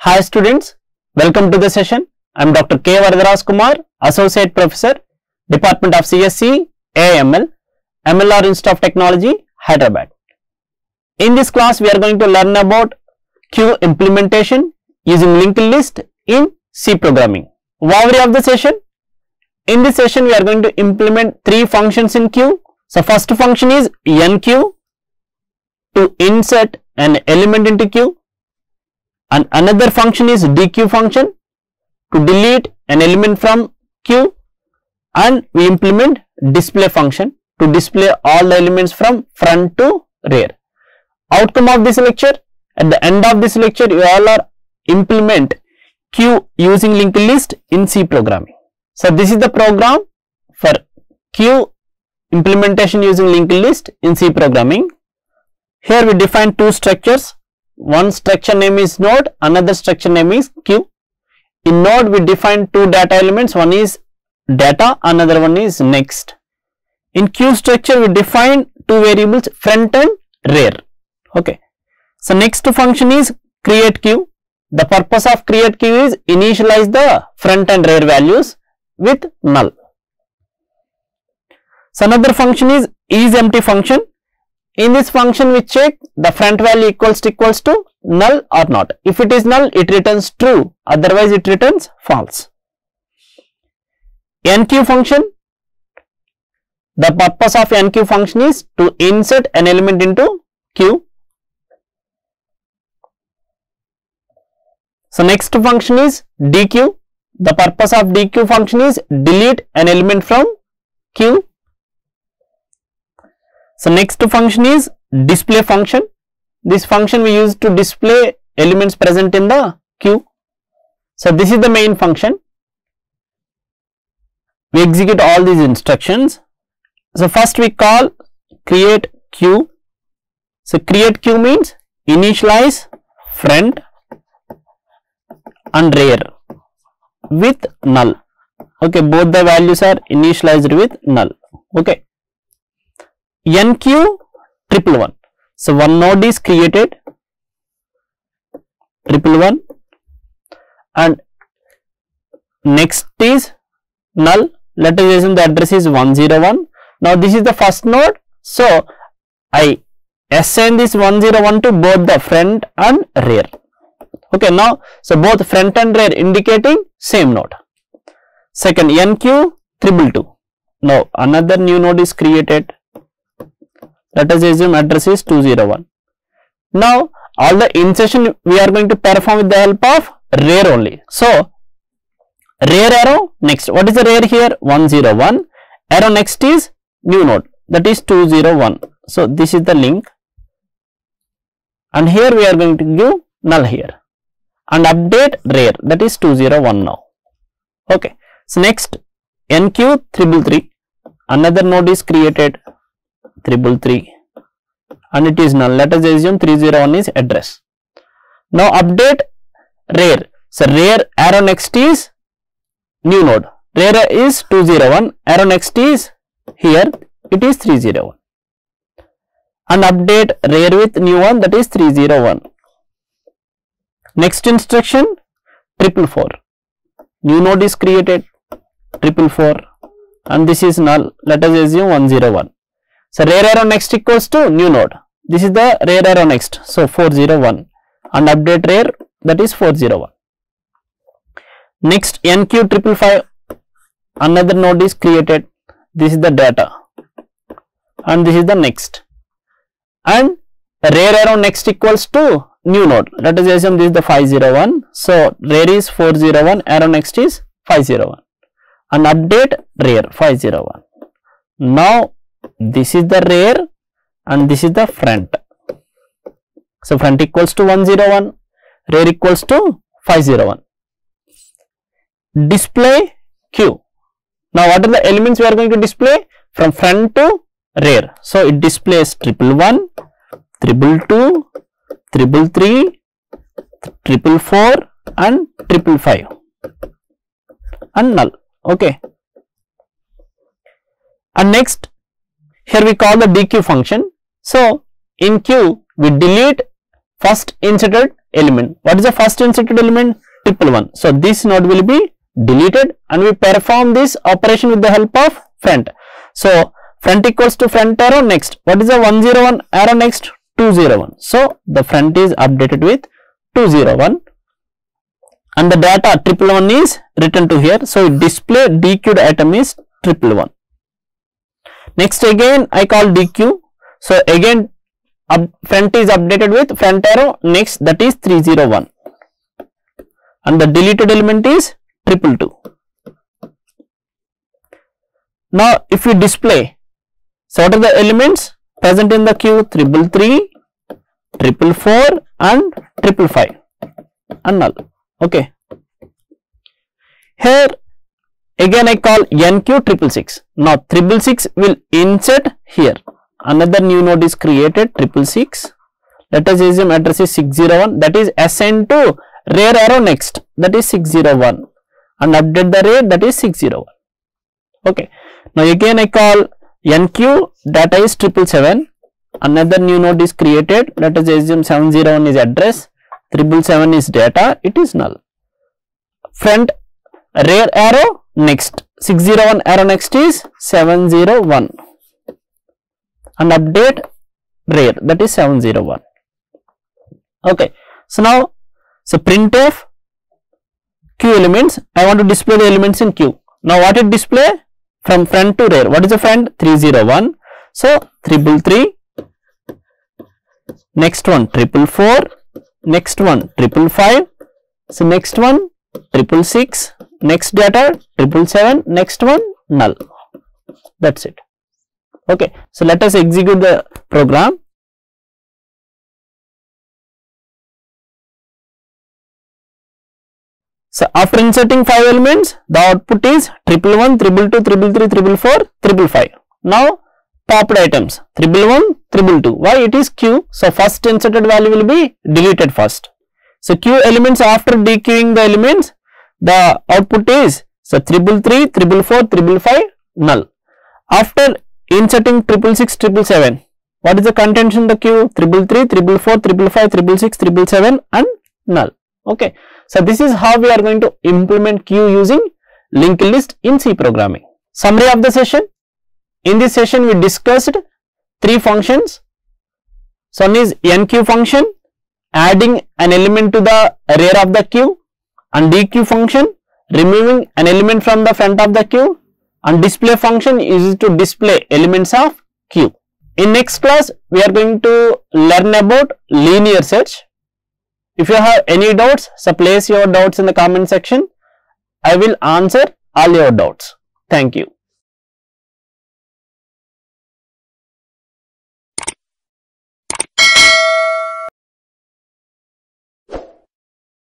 Hi students, welcome to the session. I am Dr.K.Varada Rajkumar, Associate Professor, Department of CSC, AML, MLR Institute of Technology, Hyderabad. In this class, we are going to learn about queue implementation using linked list in C programming. Overview of the session. In this session, we are going to implement three functions in queue. So, first function is enqueue to insert an element into queue, and another function is dequeue function to delete an element from queue, and we implement display function to display all the elements from front to rear. Outcome of this lecture, at the end of this lecture, you all are implement queue using linked list in C programming. So, this is the program for queue implementation using linked list in C programming. Here we define two structures. One structure name is node, another structure name is queue. In node we define two data elements, one is data, another one is next. In queue structure we define two variables, front and rear. Okay. So, next function is create queue. The purpose of create queue is initialize the front and rear values with null. So, another function is empty function. In this function we check the front value equals to null or not. If it is null, it returns true, otherwise it returns false. Enqueue function, the purpose of enqueue function is to insert an element into queue. So, next function is dequeue. The purpose of dequeue function is delete an element from queue. So, next function is display function. This function we use to display elements present in the queue. So, this is the main function. We execute all these instructions. So, first we call create queue. So, create queue means initialize front and rear with null. Okay, both the values are initialized with null. Okay. Enqueue 111. So, one node is created 111 and next is null. Let us assume the address is 101. Now, this is the first node. So, I assign this 101 to both the front and rear. Okay, now, so both front and rear indicating same node. Second, enqueue 222. Now, another new node is created. Let us assume address is 201. Now, all the insertion we are going to perform with the help of rear only. So, rear arrow next. What is the rear here? 101. Arrow next is new node, that is 201. So, this is the link, and here we are going to give null here and update rear, that is 201 now. Okay. So, next enqueue 333. Another node is created 333 and it is null. Let us assume 301 is address. Now, update rear. So, rear arrow next is new node. Rear is 201, arrow next is here, it is 301 and update rear with new one, that is 301. Next instruction 444. New node is created 444 and this is null. Let us assume 101. So, rear arrow next equals to new node. This is the rear arrow next. So, 401 and update rear, that is 401. Next enqueue 555. Another node is created. This is the data and this is the next. And rear arrow next equals to new node. Let us assume this is the 501. So, rear is 401, arrow next is 501 and update rear 501. Now, this is the rear and this is the front. So, front equals to 101, rear equals to 501. Display queue. Now, what are the elements we are going to display? From front to rear. So, it displays 111, 222, 333, 444 and 555 and null. Okay. And next, here we call the dequeue function. So, in queue we delete first inserted element. What is the first inserted element? 111. So this node will be deleted and we perform this operation with the help of front. So front equals to front arrow next. What is the 101 arrow next? 201. So the front is updated with 201 and the data 111 is written to here. So display dequeued item is 111. Next again I call dequeue. So again front is updated with front arrow next, that is 301 and the deleted element is 222. Now if we display, so what are the elements present in the queue? 333, 444 and 555 and null. Okay. Here again I call enqueue 666. Now 666 will insert here. Another new node is created 666. Let us assume address is 601, that is assigned to rear arrow next, that is 601 and update the rear, that is 601. Okay. Now again I call enqueue data is 777. Another new node is created. Let us assume 701 is address, 777 is data, it is null. Front rear arrow next, 601 arrow next is 701 and update rear, that is 701. Okay. So now, so printf queue elements, I want to display the elements in queue. Now what it display? From front to rear. What is the front? 301. So 333, next one 444, next one 555, so next one 666, next data 777, next one null. That's it. Okay. So let us execute the program. So after inserting 5 elements, the output is 111, 222, 333, 444, 555. Now popped items 111, 222. Why? It is queue. So first inserted value will be deleted first. So queue elements, after dequeuing the elements, the output is so 333, 444, 555 null. After inserting 666, 777, what is the contents in the queue? 333, 444, 555, 666, 777 and null. Okay. So this is how we are going to implement queue using linked list in C programming. Summary of the session. In this session we discussed 3 functions. So one is enqueue function, adding an element to the rear of the queue, and dequeue function, removing an element from the front of the queue, and display function is to display elements of queue. In next class we are going to learn about linear search. If you have any doubts, so place your doubts in the comment section. I will answer all your doubts. Thank you.